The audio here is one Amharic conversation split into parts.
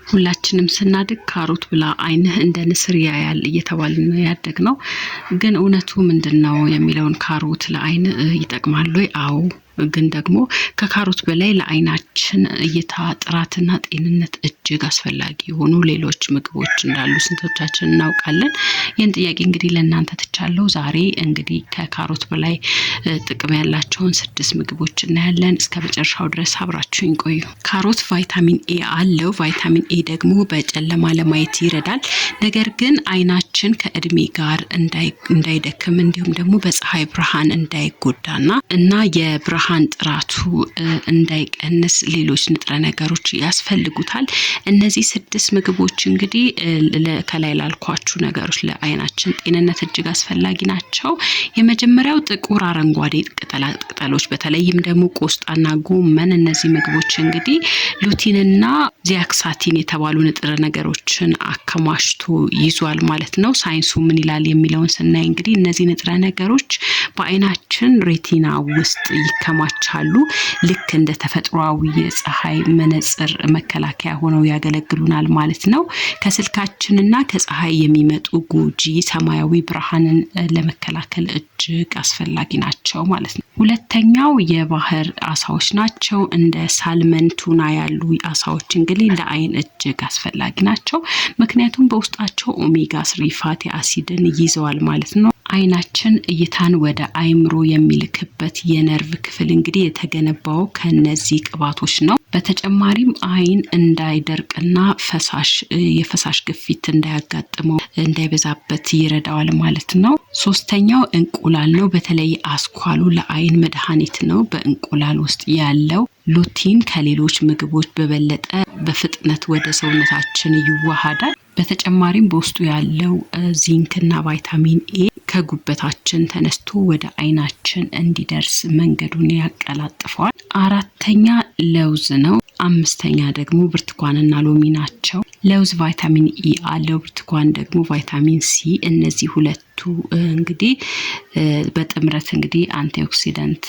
ሁላችንም ስናድግ ካሮት ብላ አይንህ እንደ ንስር ያያል እየተባልን ያደግነው ግን እውነቱ ምንድነው የሚለውን ካሮት ለአይን ይጠቅማል ወይ? አዎ ግን ደግሞ ከካሮት በላይ ለአይናችን እይታ ጥራትና ጤንነት እጅግ አስፈላጊ የሆኑ ሌሎች ምግቦች እንዳሉ ስንቶቻችን እናውቃለን? ይህን ጥያቄ እንግዲህ ለእናንተ ትቻለሁ። ዛሬ እንግዲህ ከካሮት በላይ ጥቅም ያላቸውን 6 ምግቦች እናያለን። እስከ መጨረሻው ድረስ አብራችሁኝ ቆዩ። ካሮት ቫይታሚን ኤ አለው። ቫይታሚን ኤ ደግሞ በጨለማ ለማየት ይረዳል። ነገር ግን አይናችን ከእድሜ ጋር እንዳይደክም እንዲሁም ደግሞ በፀሐይ ብርሃን እንዳይጎዳና እና የብርሃን ጥራቱ እንዳይቀንስ ሌሎች ንጥረ ነገሮች ያስፈልጉታል። እነዚህ 6 ምግቦች እንግዲህ ከላይ ላልኳችሁ ነገሮች ለአይናችን ጤንነት እጅግ አስፈላጊ ናቸው። የመጀመሪያው ጥቁር አረንጓዴ ቅጠሎች በተለይም ደግሞ ቆስጣና ጎመን። እነዚህ ምግቦች እንግዲህ ሉቲንና ዚያክሳቲን የተባሉ ንጥረ ነገሮችን አከማችቶ ይዟል ማለት ነው። ሳይንሱ ምን ይላል የሚለውን ስናይ እንግዲህ እነዚህ ንጥረ ነገሮች በአይናችን ሬቲና ውስጥ ይከማቻሉ። ልክ እንደ ተፈጥሯዊ የፀሐይ መነጽር መከላከያ ሆነው ያገለግሉናል ማለት ነው። ከስልካችንና ከፀሐይ የሚመጡ ጎጂ ሰማያዊ ብርሃንን ለመከላከል እጅግ አስፈላጊ ናቸው ማለት ነው። ሁለተኛው የባህር አሳዎች ናቸው። እንደ ሳልመን፣ ቱና ያሉ አሳዎች እንግዲህ ለአይን እጅግ አስፈላጊ ናቸው። ምክንያቱም በውስጣቸው ኦሜጋ 3 ፋቲ አሲድን ይዘዋል ማለት ነው። አይናችን እይታን ወደ አይምሮ የሚልክበት የነርቭ ክፍል እንግዲህ የተገነባው ከነዚህ ቅባቶች ነው። በተጨማሪም አይን እንዳይደርቅና የፈሳሽ ግፊት እንዳያጋጥመው እንዳይበዛበት ይረዳዋል ማለት ነው። ሶስተኛው እንቁላል ነው። በተለይ አስኳሉ ለአይን መድኃኒት ነው። በእንቁላል ውስጥ ያለው ሉቲን ከሌሎች ምግቦች በበለጠ በፍጥነት ወደ ሰውነታችን ይዋሃዳል። በተጨማሪም በውስጡ ያለው ዚንክና ቫይታሚን ኤ ከጉበታችን ተነስቶ ወደ አይናችን እንዲደርስ መንገዱን ያቀላጥፈዋል። አራተኛ ለውዝ ነው። አምስተኛ ደግሞ ብርቱካንና ሎሚ ናቸው። ለውዝ ቫይታሚን ኢ አለው፣ ብርቱካን ደግሞ ቫይታሚን ሲ። እነዚህ ሁለቱ እንግዲህ በጥምረት እንግዲህ አንቲኦክሲዳንት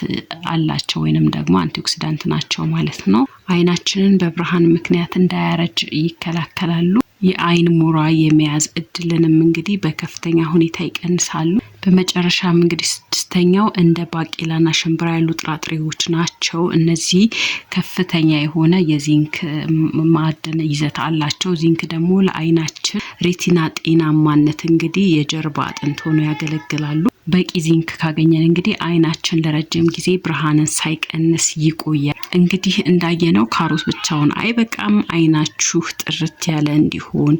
አላቸው ወይንም ደግሞ አንቲኦክሲዳንት ናቸው ማለት ነው። አይናችንን በብርሃን ምክንያት እንዳያረጅ ይከላከላሉ። የአይን ሞራ የመያዝ እድልንም እንግዲህ በከፍተኛ ሁኔታ ይቀንሳሉ። በመጨረሻም እንግዲህ 6ኛው እንደ ባቄላና ሽምብራ ያሉ ጥራጥሬዎች ናቸው። እነዚህ ከፍተኛ የሆነ የዚንክ ማዕድን ይዘት አላቸው። ዚንክ ደግሞ ለአይናችን ሬቲና ጤናማነት እንግዲህ የጀርባ አጥንት ሆነው ያገለግላሉ። በቂ ዚንክ ካገኘን እንግዲህ አይናችን ለረጅም ጊዜ ብርሃንን ሳይቀንስ ይቆያል። እንግዲህ እንዳየነው ካሮት ብቻውን አይበቃም። አይናችሁ ጥርት ያለ እንዲሆን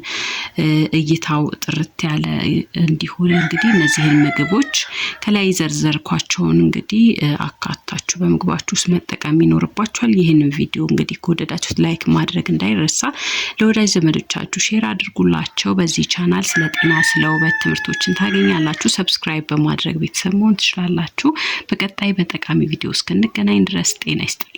እይታው ጥርት ያለ እንዲሆን እንግዲህ እነዚህን ምግቦች ከላይ ዘርዘርኳቸውን እንግዲህ አካታችሁ በምግባችሁ ውስጥ መጠቀም ይኖርባችኋል። ይህንን ቪዲዮ እንግዲህ ከወደዳችሁት ላይክ ማድረግ እንዳይረሳ፣ ለወዳጅ ዘመዶቻችሁ ሼር አድርጉላቸው። በዚህ ቻናል ስለ ጤና ስለ ውበት ትምህርቶችን ታገኛላችሁ። ሰብስክራይብ በማድረግ ቤተሰብ መሆን ትችላላችሁ። በቀጣይ በጠቃሚ ቪዲዮ እስክንገናኝ ድረስ ጤና ይስጥልን።